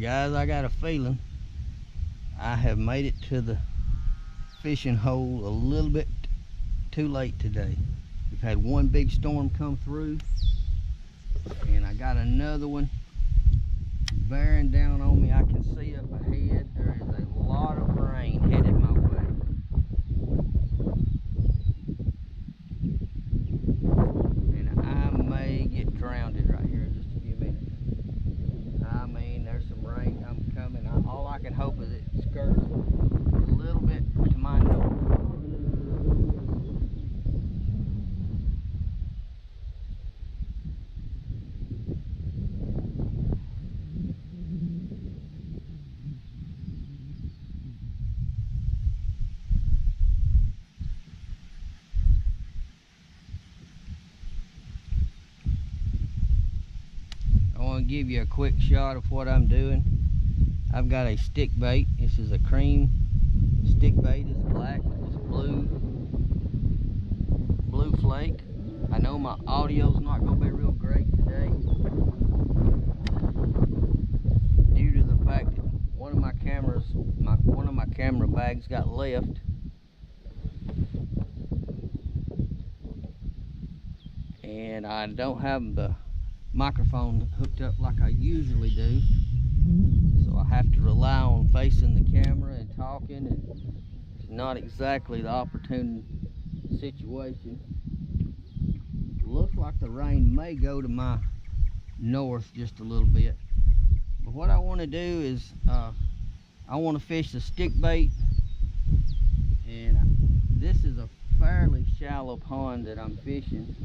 Guys, I got a feeling I have made it to the fishing hole a little bit too late today. We've had one big storm come through, and I got another one bearing down on me. I can see up ahead there is a lot of rain headed my way. And I may get drowned right here in just a few minutes. I mean, there's some rain coming. All I can hope is it skirts a little bit to my north. I want to give you a quick shot of what I'm doing. I've got a stick bait. This is a cream stick bait. It's black. It's blue flake. I know my audio's not going to be real great today due to the fact that one of my camera bags got left. And I don't have the microphone hooked up like I usually do, so I have to rely on facing the camera and talking, and it's not exactly the opportune situation. Looks like the rain may go to my north just a little bit, but what I want to do is I want to fish the stick bait, and this is a fairly shallow pond that I'm fishing,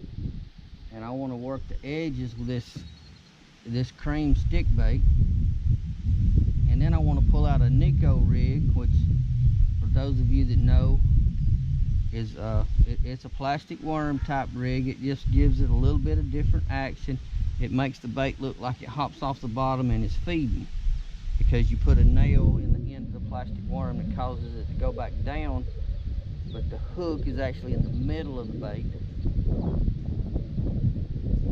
and I want to work the edges with this cream stick bait. And then I want to pull out a Nico rig, which for those of you that know is it's a plastic worm type rig. It just gives it a little bit of different action. It makes the bait look like it hops off the bottom and is feeding, because you put a nail in the end of the plastic worm that causes it to go back down, but the hook is actually in the middle of the bait.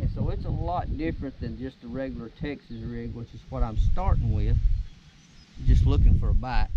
And so it's a lot different than just a regular Texas rig, which is what I'm starting with, just looking for a bite.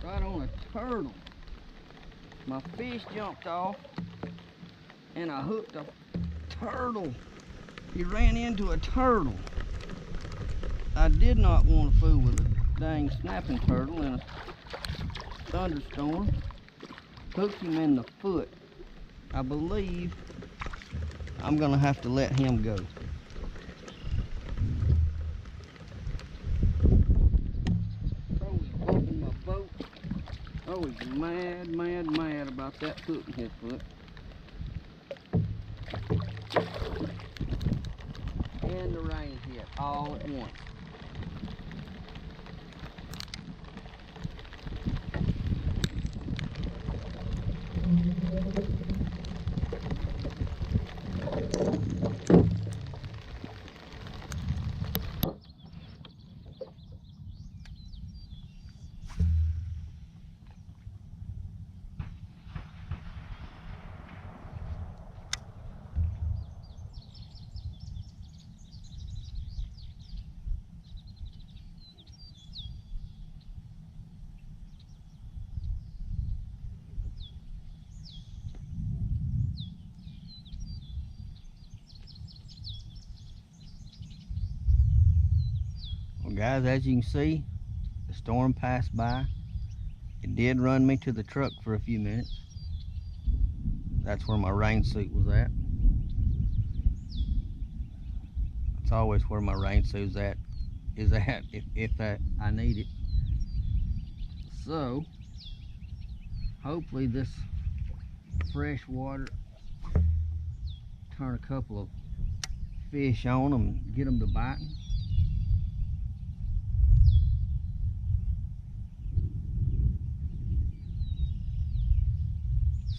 Right on a turtle. My fish jumped off and I hooked a turtle. He ran into a turtle. I did not want to fool with a dang snapping turtle in a thunderstorm. Hooked him in the foot. I believe I'm gonna have to let him go. Oh, he's mad about that hook in his foot. And the rain hit all at once. guys, as you can see, the storm passed by. It did run me to the truck for a few minutes. That's where my rain suit was at. That's always where my rain suit's at, if I need it. So hopefully this fresh water turn a couple of fish on them and get them to biting.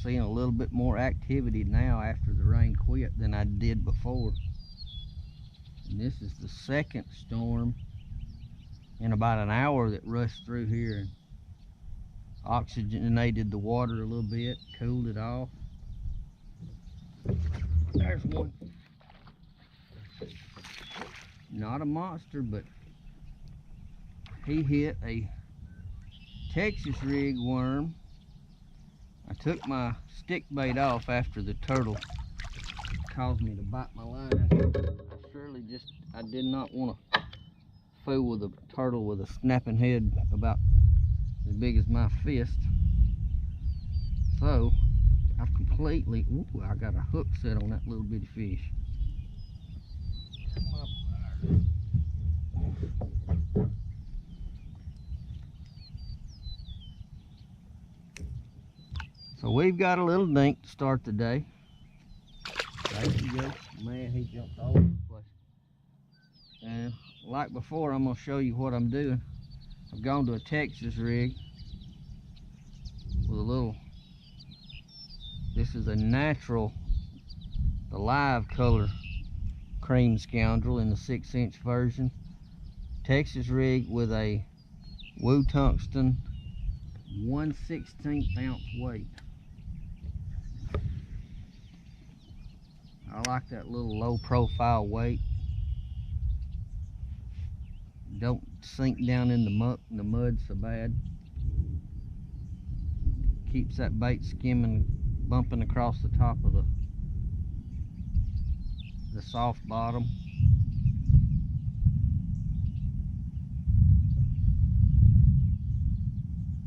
Seeing a little bit more activity now after the rain quit than I did before. And this is the second storm in about an hour that rushed through here and oxygenated the water a little bit, cooled it off. There's one. Not a monster, but he hit a Texas rig worm. I took my stick bait off after the turtle caused me to bite my line. I did not want to fool with a turtle with a snapping head about as big as my fist. So I've completely, I got a hook set on that little bitty fish. So we've got a little dink to start the day. There you go. Man, he jumped all over the place. And like before, I'm going to show you what I'm doing. I've gone to a Texas rig with a little, this is a natural, the live color cream scoundrel in the 6-inch version. Texas rig with a Woo Tungsten 1/16 ounce weight. I like that little low profile weight. Don't sink down in the muck and the mud so bad. Keeps that bait skimming, bumping across the top of the soft bottom.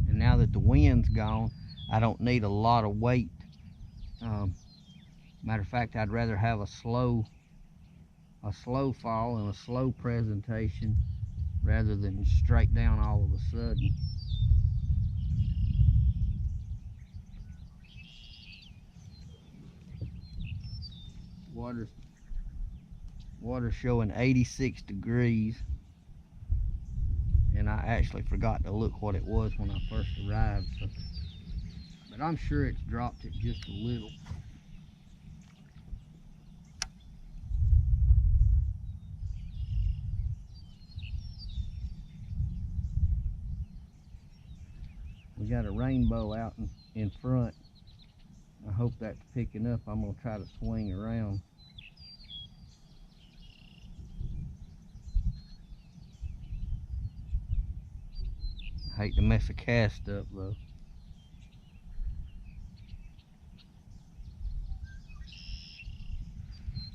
And now that the wind's gone, I don't need a lot of weight. Matter of fact, I'd rather have a slow fall and a slow presentation rather than straight down all of a sudden. Water's showing 86 degrees, and I actually forgot to look what it was when I first arrived, so, but I'm sure it's dropped it just a little. We got a rainbow out in front. I hope that's picking up. I'm going to try to swing around. I hate to mess a cast up though.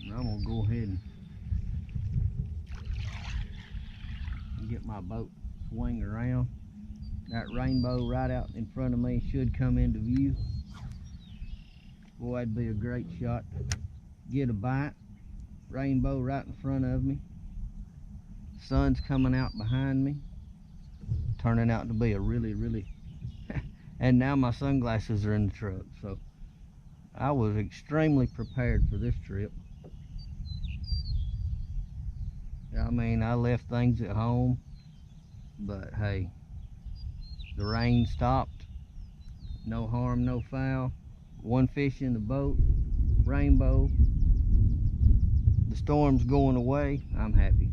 And I'm going to go ahead and get my boat swing around. That rainbow right out in front of me should come into view. Boy, that'd be a great shot to get a bite. Rainbow right in front of me. Sun's coming out behind me. Turning out to be a really and now my sunglasses are in the truck, so I was extremely prepared for this trip. I mean, I left things at home, but hey, the rain stopped. No harm, no foul. One fish in the boat, rainbow. The storm's going away. I'm happy.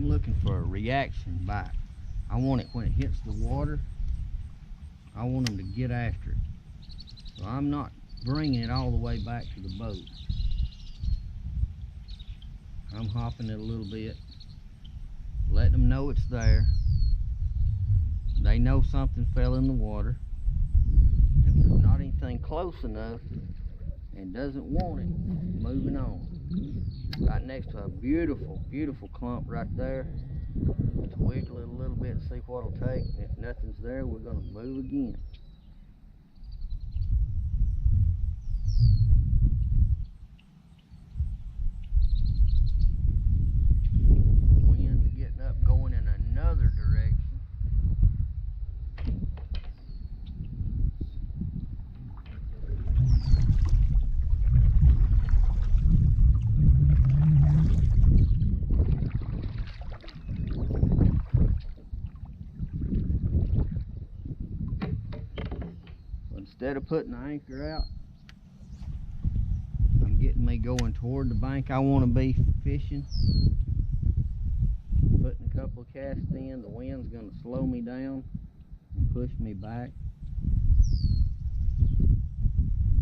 Looking for a reaction bite. I want it when it hits the water. I want them to get after it. So I'm not bringing it all the way back to the boat. I'm hopping it a little bit, letting them know it's there. They know something fell in the water. If there's not anything close enough and doesn't want it, moving on. Right next to a beautiful, beautiful clump right there. Let's wiggle it a little bit and see what it'll take. If nothing's there, we're going to move again. Wind's getting up, going in another direction. Instead of putting the anchor out, I'm getting me going toward the bank I want to be fishing. Putting a couple of casts in, the wind's going to slow me down and push me back.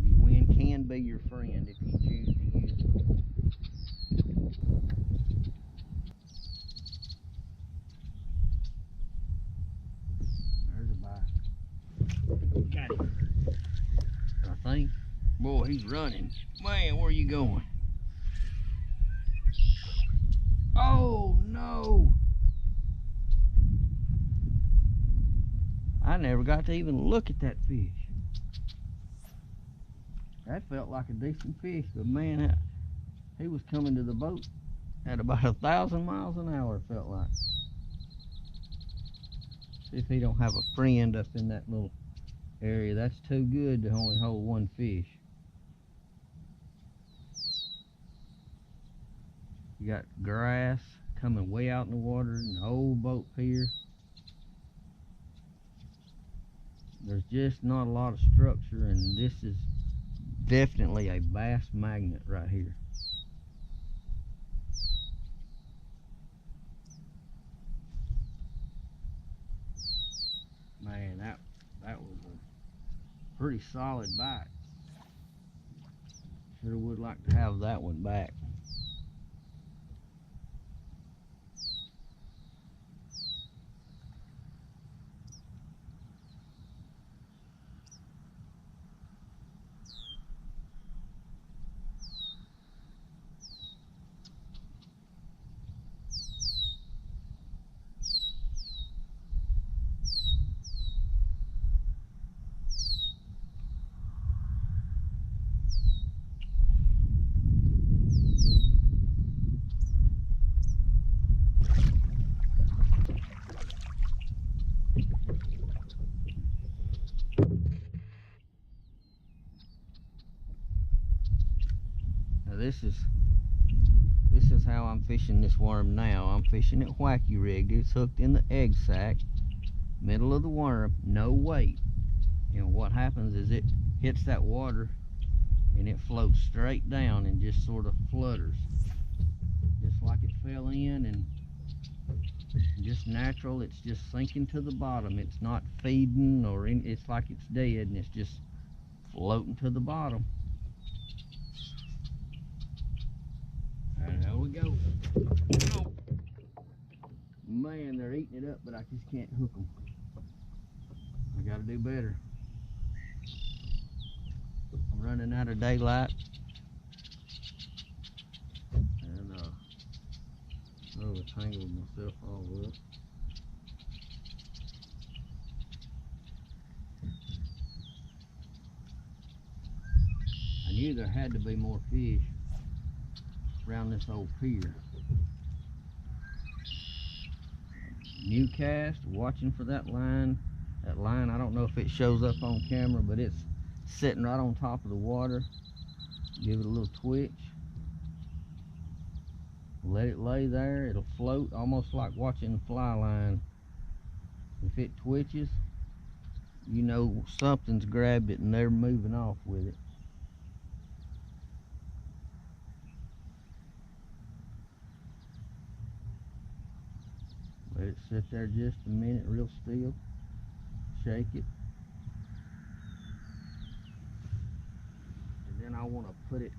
The wind can be your friend if you choose to use it. There's a bite. Got him. I think. Boy, he's running. Man, where are you going? Oh, no. I never got to even look at that fish. That felt like a decent fish, but man, he was coming to the boat at about 1,000 miles an hour, it felt like. See if he don't have a friend up in that little area. That's too good to only hold one fish. You got grass coming way out in the water, an old boat pier. There's just not a lot of structure, and this is definitely a bass magnet right here. Man, that was a pretty solid bite. Sure would like to have that one back. This is how I'm fishing this worm now. I'm fishing it wacky rigged. It's hooked in the egg sac, middle of the worm, no weight. And what happens is it hits that water and it floats straight down and just sort of flutters. Just like it fell in, and just natural, it's just sinking to the bottom. It's not feeding it's like it's dead and it's just floating to the bottom. And there we go. Oh. Man, they're eating it up, but I just can't hook them. I gotta do better. I'm running out of daylight. And I tangled myself all up. I knew there had to be more fish around this old pier. New cast, watching for that line. That line, I don't know if it shows up on camera, but it's sitting right on top of the water. Give it a little twitch. Let it lay there. It'll float, almost like watching fly line. If it twitches, you know something's grabbed it and they're moving off with it. Let it sit there just a minute real still. Shake it. want to put it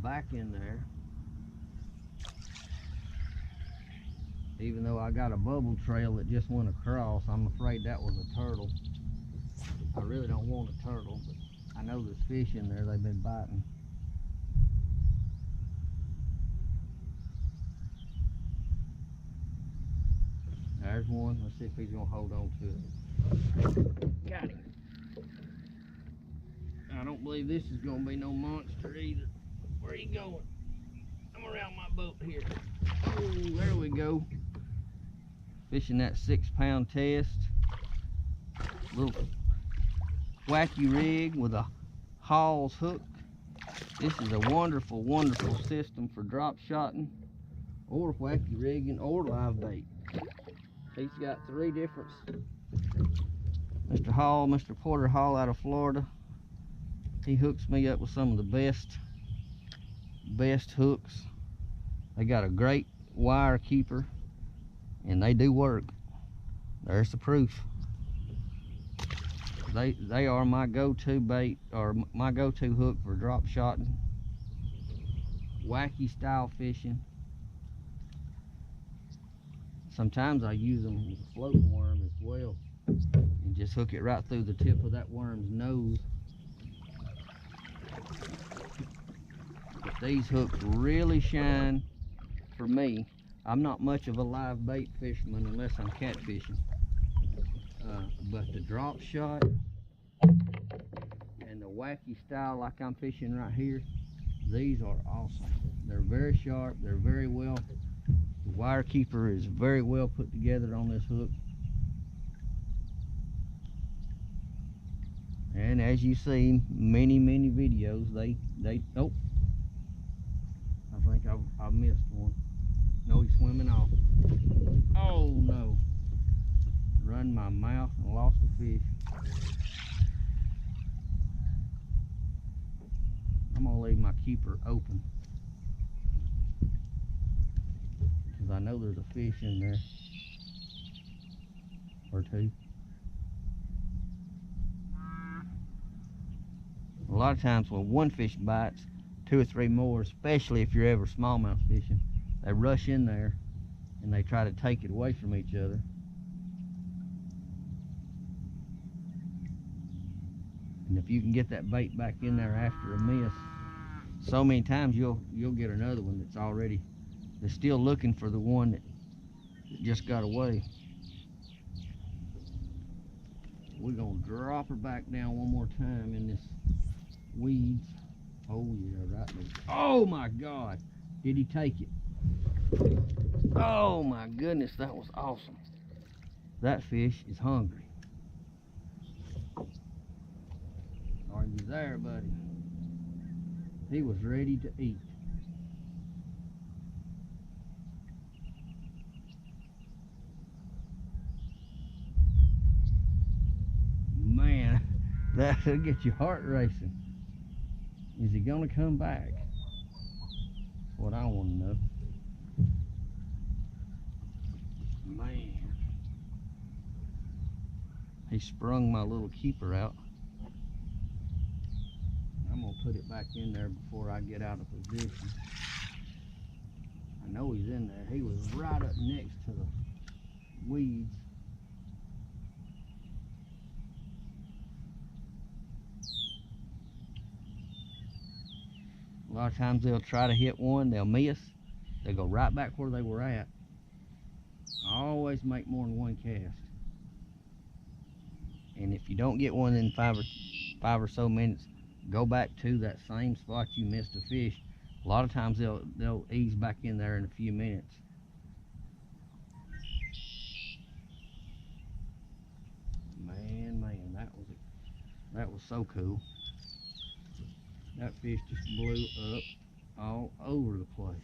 back in there. Even though I got a bubble trail that just went across, I'm afraid that was a turtle. I really don't want a turtle, but I know there's fish in there. They've been biting. There's one. Let's see if he's gonna hold on to it. Got him. I don't believe this is gonna be no monster either. Where are you going? I'm around my boat here. Oh, there we go. Fishing that 6-pound test. Little wacky rig with a Hall's hook. This is a wonderful, wonderful system for drop shotting or wacky rigging or live bait. He's got 3 different. Mr. Hall, Mr. Porter Hall out of Florida. He hooks me up with some of the best hooks. They got a great wire keeper and they do work. There's the proof. They are my go-to bait, or my go-to hook for drop shotting, wacky style fishing. Sometimes I use them with a floating worm as well and just hook it right through the tip of that worm's nose. But these hooks really shine for me. I'm not much of a live bait fisherman unless I'm catfishing. But the drop shot and the wacky style like I'm fishing right here, these are awesome. They're very sharp, they're very well, the wire keeper is very well put together on this hook. And as you see, many videos, oh, I think I've missed one. No, he's swimming off. Oh no. Run my mouth and lost a fish. I'm gonna leave my keeper open because I know there's a fish in there or 2. A lot of times when one fish bites, 2 or 3 more, especially if you're ever smallmouth fishing, they rush in there and they try to take it away from each other. And if you can get that bait back in there after a miss, so many times you'll get another one that's still looking for the one that just got away. We're gonna drop her back down one more time in this weeds. Oh yeah, right there. Oh my God, did he take it? Oh my goodness, that was awesome. That fish is hungry. Are you there, buddy? He was ready to eat. Man, that'll get your heart racing. Is he gonna come back? That's what I want to know. Man, he sprung my little keeper out. I'm gonna put it back in there before I get out of position. I know he's in there. He was right up next to the weeds. A lot of times they'll try to hit one, they'll miss, they'll go right back where they were at. I always make more than one cast. And if you don't get one in five or so minutes, go back to that same spot you missed a fish. A lot of times they'll ease back in there in a few minutes. Man, that was so cool. That fish just blew up all over the place.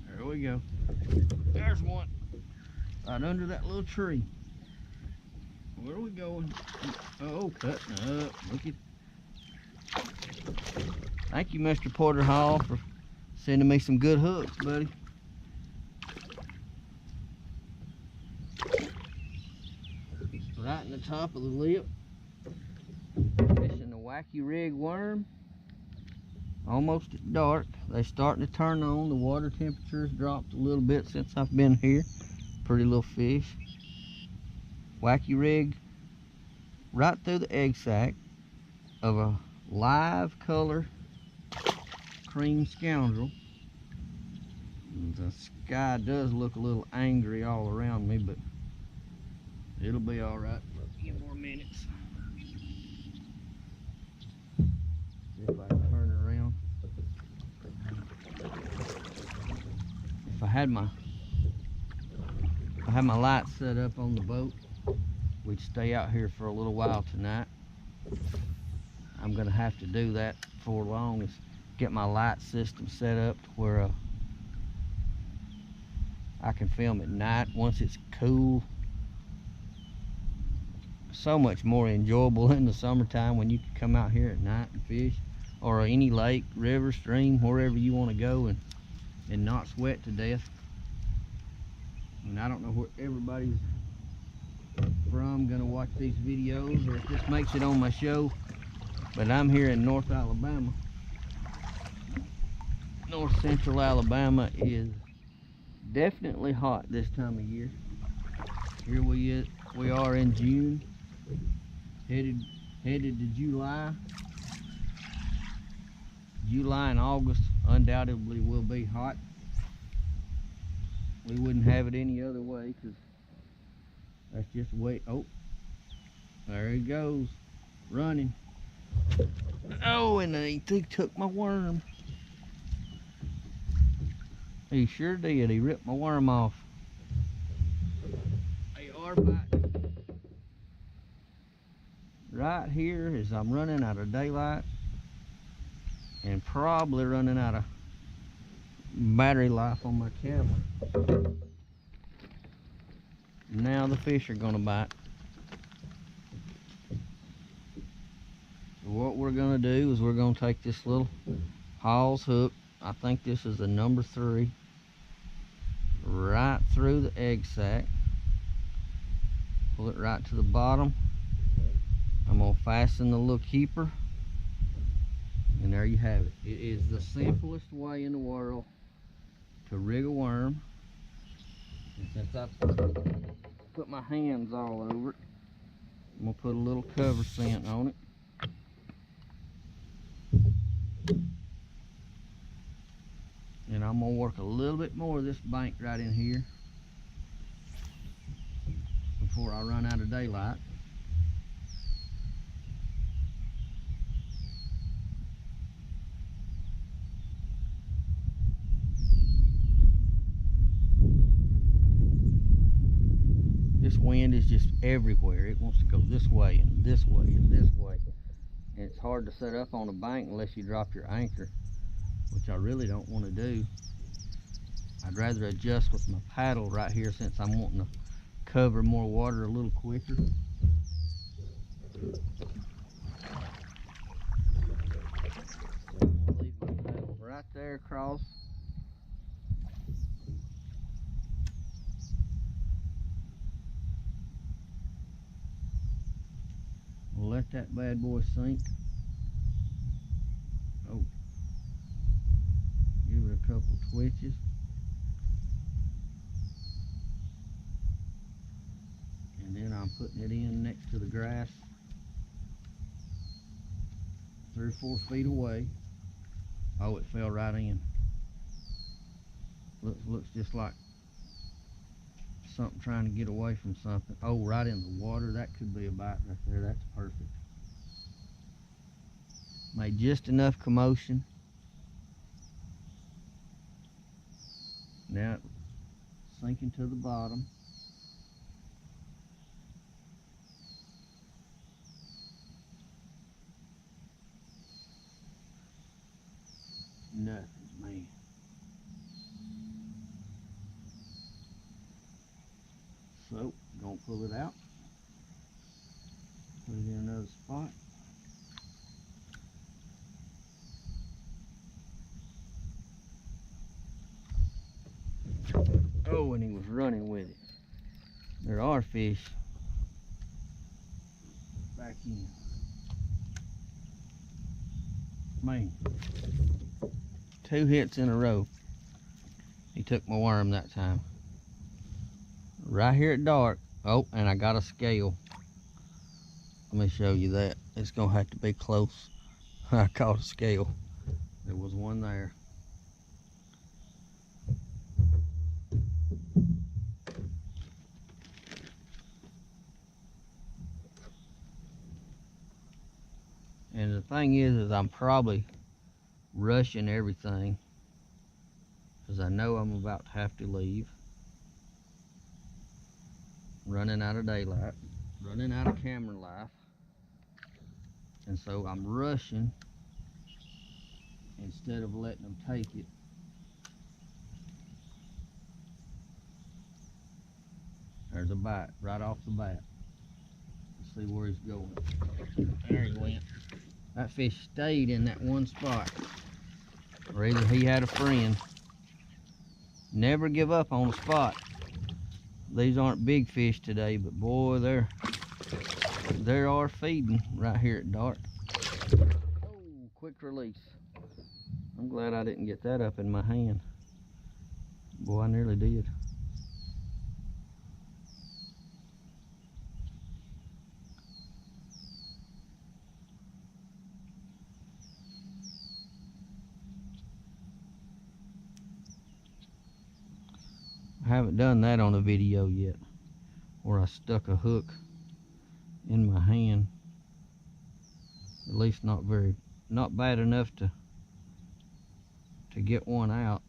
There we go. There's one right under that little tree. Where are we going? Oh, cutting up. Look at. Thank you, Mr. Porter Hall, for sending me some good hooks, buddy. Right in the top of the lip. Fishing the wacky rig worm. Almost at dark. They're starting to turn on. The water temperature's dropped a little bit since I've been here. Pretty little fish. Wacky rig right through the egg sac of a live color cream scoundrel. The sky does look a little angry all around me, but it'll be all right for a few more minutes. See if I can turn it around. If I had my lights set up on the boat, we'd stay out here for a little while tonight. I'm gonna have to do that before long, is get my light system set up to where I can film at night once it's cool. So much more enjoyable in the summertime when you can come out here at night and fish, or any lake, river, stream, wherever you want to go, and not sweat to death. And I don't know where everybody's from gonna watch these videos, or if this makes it on my show, but I'm here in North Alabama. North Central Alabama is definitely hot this time of year. Here we are in June, headed to July. July and August undoubtedly will be hot. We wouldn't have it any other way, because that's just the way. Oh, there he goes, running. Oh, and he took my worm. He sure did. He ripped my worm off. They are biting. Right here as I'm running out of daylight and probably running out of battery life on my camera. Now the fish are gonna bite. So what we're gonna do is we're gonna take this little Hall's hook. I think this is a number 3. Right through the egg sac. Pull it right to the bottom. I'm gonna fasten the little keeper. And there you have it. It is the simplest way in the world to rig a worm. And since I put my hands all over it, I'm gonna put a little cover scent on it. And I'm gonna work a little bit more of this bank right in here before I run out of daylight. This wind is just everywhere. It wants to go this way and this way and this way. And it's hard to set up on a bank unless you drop your anchor, which I really don't want to do. I'd rather adjust with my paddle right here, since I'm wanting to cover more water a little quicker. So I'm gonna leave my paddle right there across. We'll let that bad boy sink. Oh, give it a couple twitches. And then I'm putting it in next to the grass, 3 or 4 feet away. Oh, it fell right in. Looks just like something trying to get away from something. Oh, right in the water. That could be a bite right there. That's perfect. Made just enough commotion. Now sinking to the bottom. Nothing, man. So, gonna pull it out. it in another spot. Oh, and he was running with it. There are fish back in. Man, 2 hits in a row. He took my worm that time. Right here at dark. Oh, and I got a scale. Let me show you that. It's gonna have to be close. I caught a scale. There was one there. And the thing is I'm probably rushing everything because I know I'm about to have to leave. Running out of daylight, running out of camera life. And so I'm rushing instead of letting them take it. There's a bite right off the bat. Let's see where he's going. There he went. That fish stayed in that one spot. Or either he had a friend. Never give up on a spot. These aren't big fish today, but boy, they are feeding right here at dark. Oh, quick release. I'm glad I didn't get that up in my hand. Boy, I nearly did. I haven't done that on a video yet, where I stuck a hook in my hand. At least not bad enough to get one out.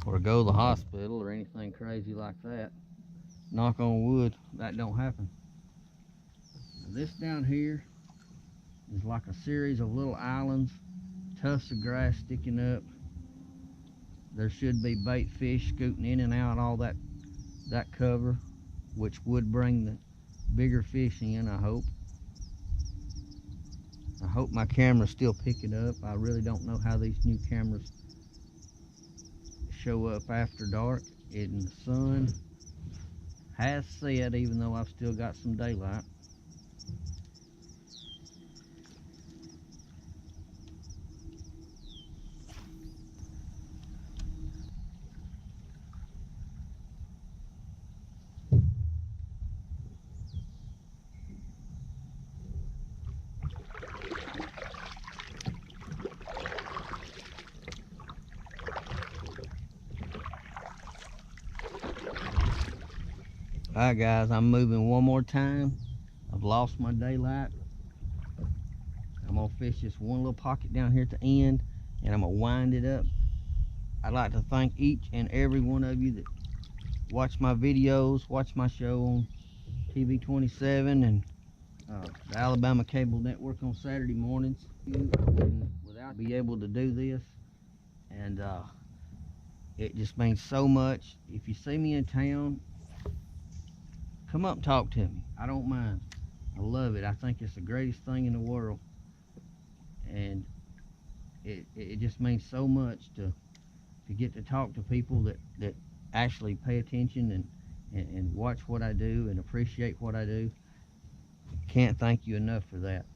Or go to the hospital or anything crazy like that. Knock on wood, that don't happen. Now this down here is like a series of little islands, tufts of grass sticking up. There should be bait fish scooting in and out all that cover, which would bring the bigger fish in, I hope. I hope my camera's still picking up. I really don't know how these new cameras show up after dark. And the sun has set, even though I've still got some daylight. Alright guys, I'm moving one more time. I've lost my daylight. I'm gonna fish this one little pocket down here at the end, and I'm gonna wind it up. I'd like to thank each and every one of you that watch my videos, watch my show on TV 27 and the Alabama Cable Network on Saturday mornings. Without be able to do this, and it just means so much. If you see me in town, come up and talk to me. I don't mind. I love it. I think it's the greatest thing in the world. And it just means so much to get to talk to people that actually pay attention and watch what I do and appreciate what I do. Can't thank you enough for that.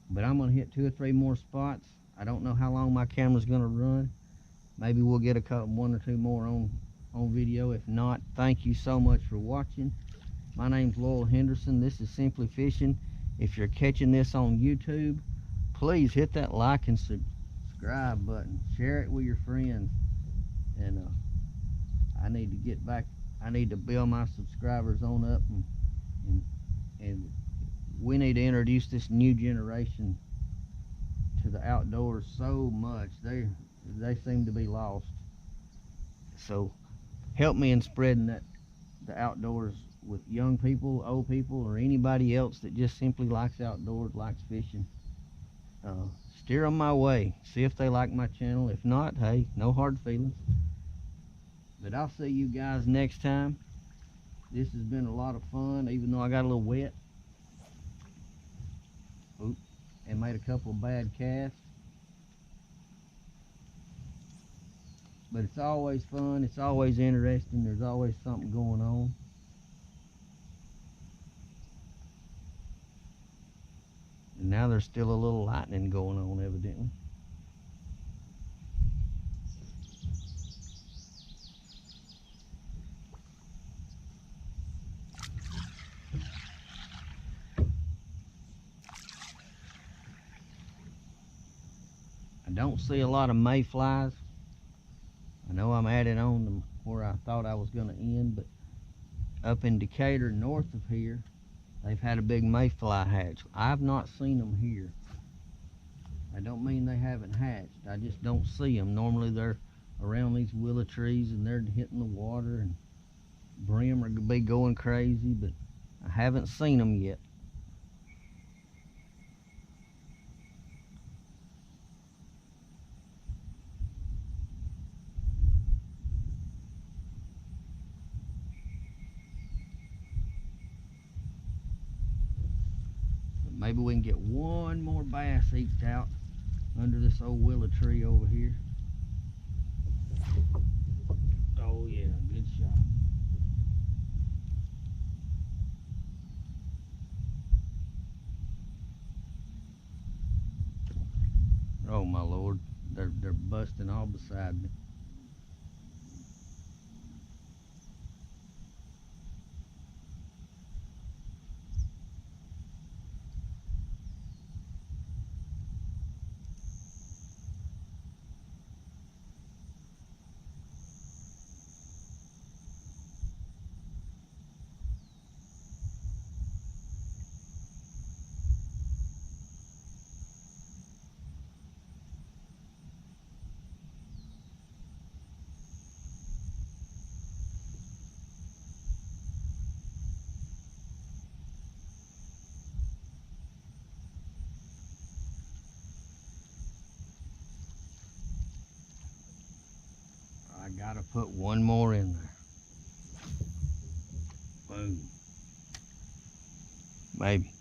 But I'm going to hit 2 or 3 more spots. I don't know how long my camera's going to run. Maybe we'll get 1 or 2 more on video. If not, thank you so much for watching. My name's Lowell Henderson. This is Simply Fishing. If you're catching this on YouTube, please hit that like and subscribe button. Share it with your friends. And I need to get back. I need to build my subscribers on up, and we need to introduce this new generation to the outdoors so much. They seem to be lost. So help me in spreading the outdoors with young people, old people, or anybody else that just simply likes outdoors, likes fishing. Steer them my way. See if they like my channel. If not, hey, no hard feelings. But I'll see you guys next time. This has been a lot of fun, even though I got a little wet. Oop, and made a couple of bad casts. But it's always fun, it's always interesting, there's always something going on. And now there's still a little lightning going on, evidently. I don't see a lot of mayflies. I know I'm adding on to where I thought I was going to end, but up in Decatur, north of here, they've had a big mayfly hatch. I've not seen them here. I don't mean they haven't hatched. I just don't see them. Normally they're around these willow trees and they're hitting the water, and brim are going to be going crazy, but I haven't seen them yet. Maybe we can get one more bass eked out under this old willow tree over here. Oh yeah, good shot. Oh my Lord, they're busting all beside me. I gotta put one more in there. Boom. Maybe.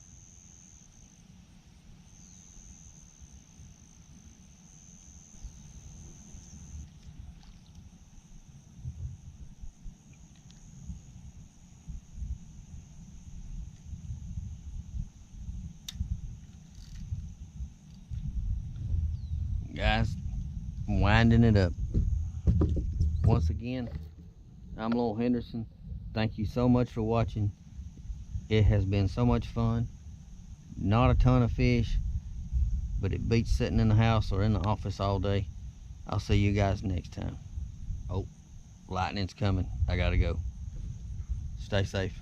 Guys, I'm winding it up. Once again, I'm Lowell Henderson. Thank you so much for watching. It has been so much fun. Not a ton of fish, but it beats sitting in the house or in the office all day. I'll see you guys next time. Oh, lightning's coming. I gotta go. Stay safe.